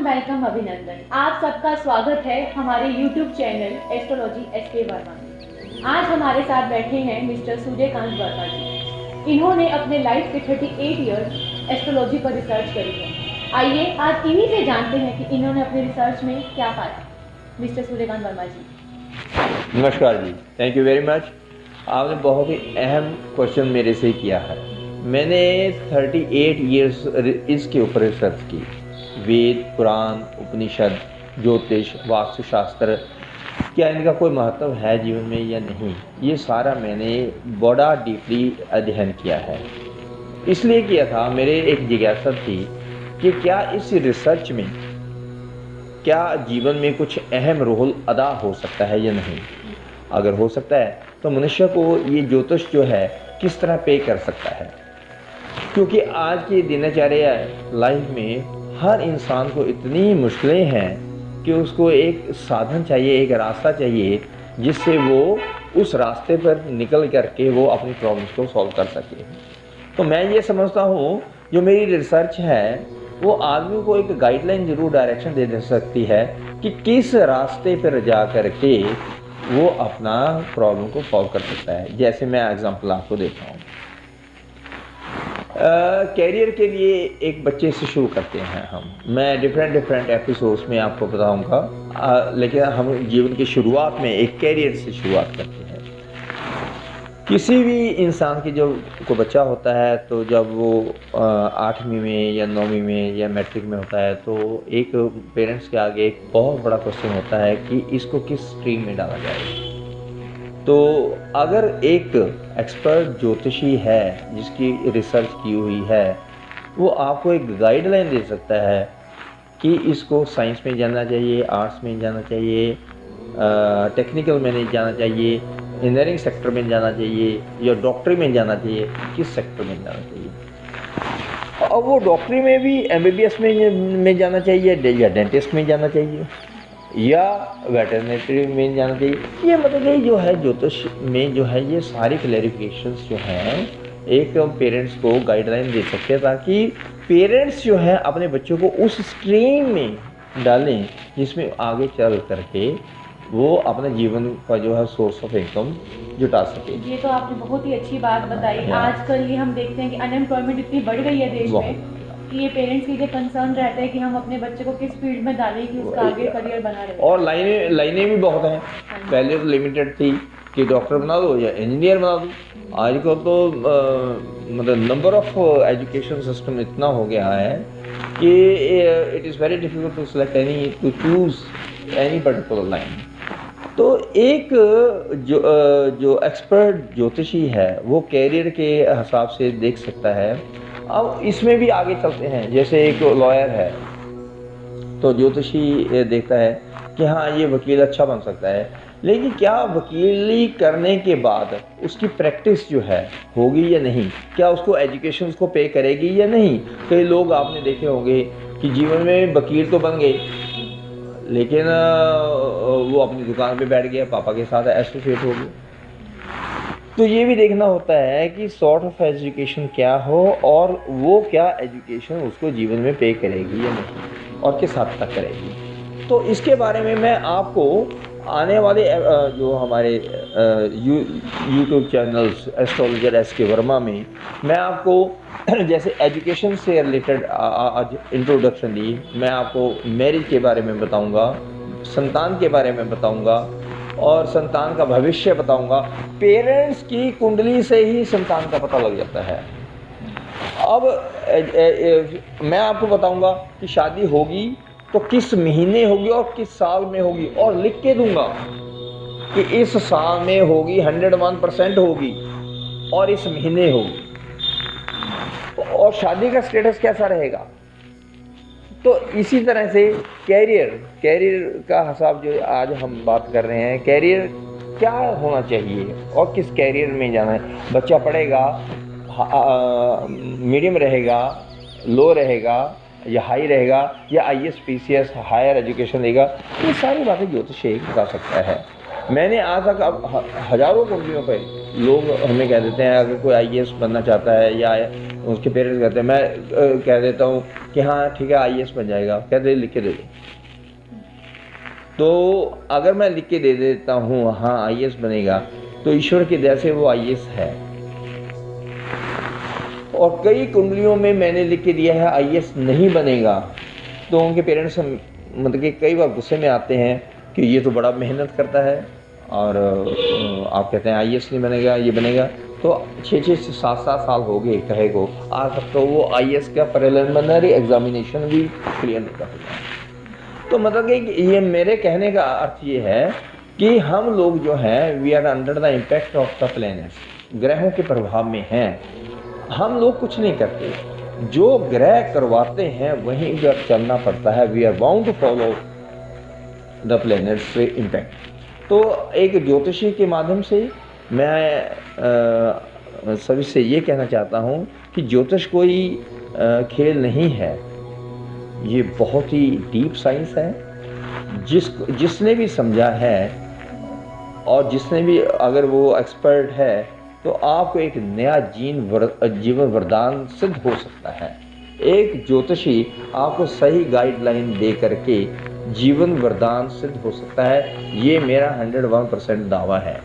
Welcome अभिनंदन। आप सबका स्वागत है हमारे YouTube channel astrology SK Verma में। आज हमारे साथ बैठे हैं मिस्टर सूर्यकांत वर्मा जी। इन्होंने अपने लाइफ के 38 ईयर्स एस्ट्रोलॉजी पर रिसर्च करी है। आइए आज इन्हीं से जानते हैं कि इन्होंने अपने रिसर्च में क्या पाया। मिस्टर सूर्यकांत वर्मा जी। नमस्कार जी, थैंक यू वेरी मच। आपने बहुत ही अहम क्वेश्चन मेरे से किया है। मैंने 38 ईयर्स इसके ऊपर रिसर्च की। वेद, पुराण, उपनिषद, ज्योतिष, वास्तुशास्त्र, क्या इनका कोई महत्व है जीवन में या नहीं, ये सारा मैंने बड़ा डीपली अध्ययन किया है। इसलिए किया था, मेरे एक जिज्ञासा थी कि क्या इस रिसर्च में क्या जीवन में कुछ अहम रोल अदा हो सकता है या नहीं। अगर हो सकता है तो मनुष्य को ये ज्योतिष जो है किस तरह पे कर सकता है, क्योंकि आज की दिनचर्या लाइफ में हर इंसान को इतनी मुश्किलें हैं कि उसको एक साधन चाहिए, एक रास्ता चाहिए जिससे वो उस रास्ते पर निकल करके वो अपनी प्रॉब्लम्स को सॉल्व कर सके। तो मैं ये समझता हूँ जो मेरी रिसर्च है वो आदमी को एक गाइडलाइन जरूर, डायरेक्शन दे सकती है कि किस रास्ते पर जा कर के वो अपना प्रॉब्लम को सॉल्व कर सकता है। जैसे मैं एग्जांपल आपको देता हूँ। कैरियर के लिए एक बच्चे से शुरू करते हैं मैं डिफरेंट एपिसोड्स में आपको बताऊंगा, लेकिन हम जीवन की शुरुआत में एक कैरियर से शुरुआत करते हैं। किसी भी इंसान की जो को बच्चा होता है तो जब वो 8वीं में या 9वीं में या मैट्रिक में होता है तो एक पेरेंट्स के आगे एक बहुत बड़ा क्वेश्चन होता है कि इसको किस स्ट्रीम में डाला जाए। तो अगर एक एक्सपर्ट ज्योतिषी है जिसकी रिसर्च की हुई है, वो आपको एक गाइडलाइन दे सकता है कि इसको साइंस में जाना चाहिए, आर्ट्स में जाना चाहिए, टेक्निकल में नहीं जाना चाहिए, इंजीनियरिंग सेक्टर में जाना चाहिए या डॉक्टरी में जाना चाहिए, किस सेक्टर में जाना चाहिए। और वो डॉक्टरी में भी MBBS में जाना चाहिए या डेंटिस्ट में जाना चाहिए या वेटरनरी में जाना चाहिए। ये मतलब कि जो है ज्योतिष में जो है ये सारी क्लैरिफिकेशंस जो हैं एक पेरेंट्स को गाइडलाइन दे सकते हैं, ताकि पेरेंट्स जो है अपने बच्चों को उस स्ट्रीम में डालें जिसमें आगे चल करके वो अपने जीवन का जो है सोर्स ऑफ इनकम जुटा सके। ये तो आपने बहुत ही अच्छी बात बताई। आजकल ये हम देखते हैं कि अनएम्प्लॉयमेंट इतनी बढ़ गई है देश में कि ये पेरेंट्स की जो कंसर्न रहता है कि हम अपने बच्चे को किस फील्ड में डालें कि उसका आगे करियर बना रहे। और लाइनें भी बहुत हैं। पहले तो लिमिटेड थी कि डॉक्टर बना दो या इंजीनियर बना दो। आजकल तो मतलब नंबर ऑफ एजुकेशन सिस्टम इतना हो गया है कि it is very difficult to select to choose any particular line. तो एक जो एक्सपर्ट ज्योतिषी है वो कैरियर के हिसाब से देख सकता है। अब इसमें भी आगे चलते हैं। जैसे एक लॉयर है तो ज्योतिषी देखता है कि हाँ ये वकील अच्छा बन सकता है, लेकिन क्या वकीली करने के बाद उसकी प्रैक्टिस जो है होगी या नहीं, क्या उसको एजुकेशन उसको पे करेगी या नहीं। कई लोग आपने देखे होंगे कि जीवन में वकील तो बन गए लेकिन वो अपनी दुकान पे बैठ गया, पापा के साथ एसोसिएट हो गए। तो ये भी देखना होता है कि सॉर्ट ऑफ एजुकेशन क्या हो और वो क्या एजुकेशन उसको जीवन में पे करेगी या नहीं और किस हद तक करेगी। तो इसके बारे में मैं आपको आने वाले जो हमारे YouTube channels astrologer SK Verma में मैं आपको जैसे एजुकेशन से रिलेटेड आज इंट्रोडक्शन दी, मैं आपको मैरिज के बारे में बताऊंगा, संतान के बारे में बताऊंगा और संतान का भविष्य बताऊंगा। पेरेंट्स की कुंडली से ही संतान का पता लग जाता है। अब मैं आपको बताऊंगा कि शादी होगी तो किस महीने होगी और किस साल में होगी, और लिख के दूंगा कि इस साल में होगी, 101% होगी और इस महीने होगी, और शादी का स्टेटस कैसा रहेगा। तो इसी तरह से कैरियर का हिसाब जो आज हम बात कर रहे हैं, कैरियर क्या होना चाहिए और किस कैरियर में जाना है। बच्चा पढ़ेगा, मीडियम रहेगा, लो रहेगा या हाई रहेगा या IAS PCS हायर एजुकेशन देगा, ये सारी बातें ज्योतिष बता सकता है। मैंने आज तक अब हजारों कुंडलियों पर लोग हमें कह देते हैं, अगर कोई आईएएस बनना चाहता है या उसके पेरेंट्स कहते हैं, मैं कह देता हूँ कि हाँ ठीक है आईएएस बन जाएगा, कहते लिख के दे दो। तो अगर मैं लिख के दे देता हूँ हाँ आईएएस बनेगा, तो ईश्वर की दया से वो आईएएस है। और कई कुंडलियों में मैंने लिख के दिया है आईएएस नहीं बनेगा, तो उनके पेरेंट्स मतलब कि कई बार गुस्से में आते हैं कि ये तो बड़ा मेहनत करता है और आप कहते हैं आईएएस नहीं बनेगा, ये बनेगा। तो 6-6 से 7-7 साल हो गए कहे को, आज तक तो वो आईएएस का प्रिलिमिनरी एग्जामिनेशन भी क्लियर नहीं कर पाया। तो मतलब कि ये मेरे कहने का अर्थ ये है कि हम लोग जो हैं we are under the impact of the planets, ग्रहों के प्रभाव में हैं। हम लोग कुछ नहीं करते, जो ग्रह करवाते हैं वहीं पर चलना पड़ता है। We are bound to follow the planets impact. तो एक ज्योतिषी के माध्यम से मैं सभी से ये कहना चाहता हूँ कि ज्योतिष कोई खेल नहीं है, ये बहुत ही डीप साइंस है। जिसने भी समझा है और जिसने भी अगर वो एक्सपर्ट है तो आपको एक नया जीवन वरदान सिद्ध हो सकता है। एक ज्योतिषी आपको सही गाइडलाइन दे करके जीवन वरदान सिद्ध हो सकता है, ये मेरा 101% दावा है।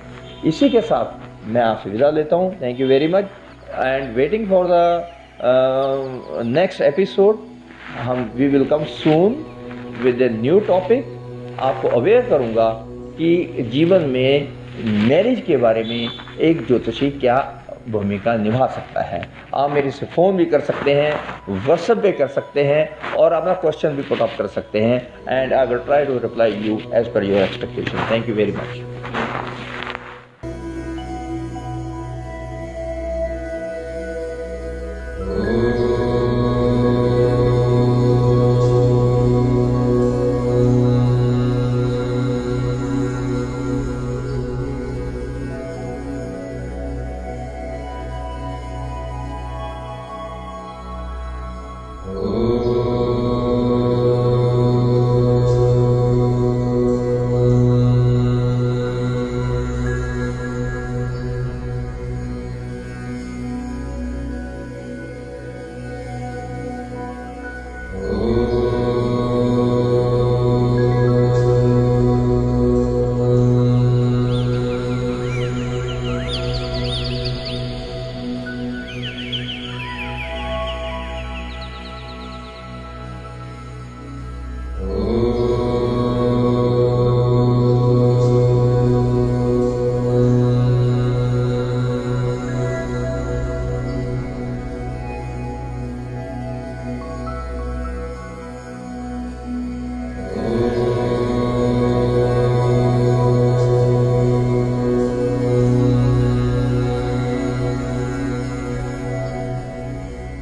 इसी के साथ मैं आपसे विदा लेता हूँ। Thank you very much and waiting for the next episode. We will come soon with a new topic. आपको अवेयर करूँगा कि जीवन में मैरिज के बारे में एक ज्योतिषी क्या भूमिका निभा सकता है। आप मेरे से फ़ोन भी कर सकते हैं, व्हाट्सएप पे कर सकते हैं और अपना क्वेश्चन भी पुट अप कर सकते हैं and I will try to reply you as per your expectation. Thank you very much.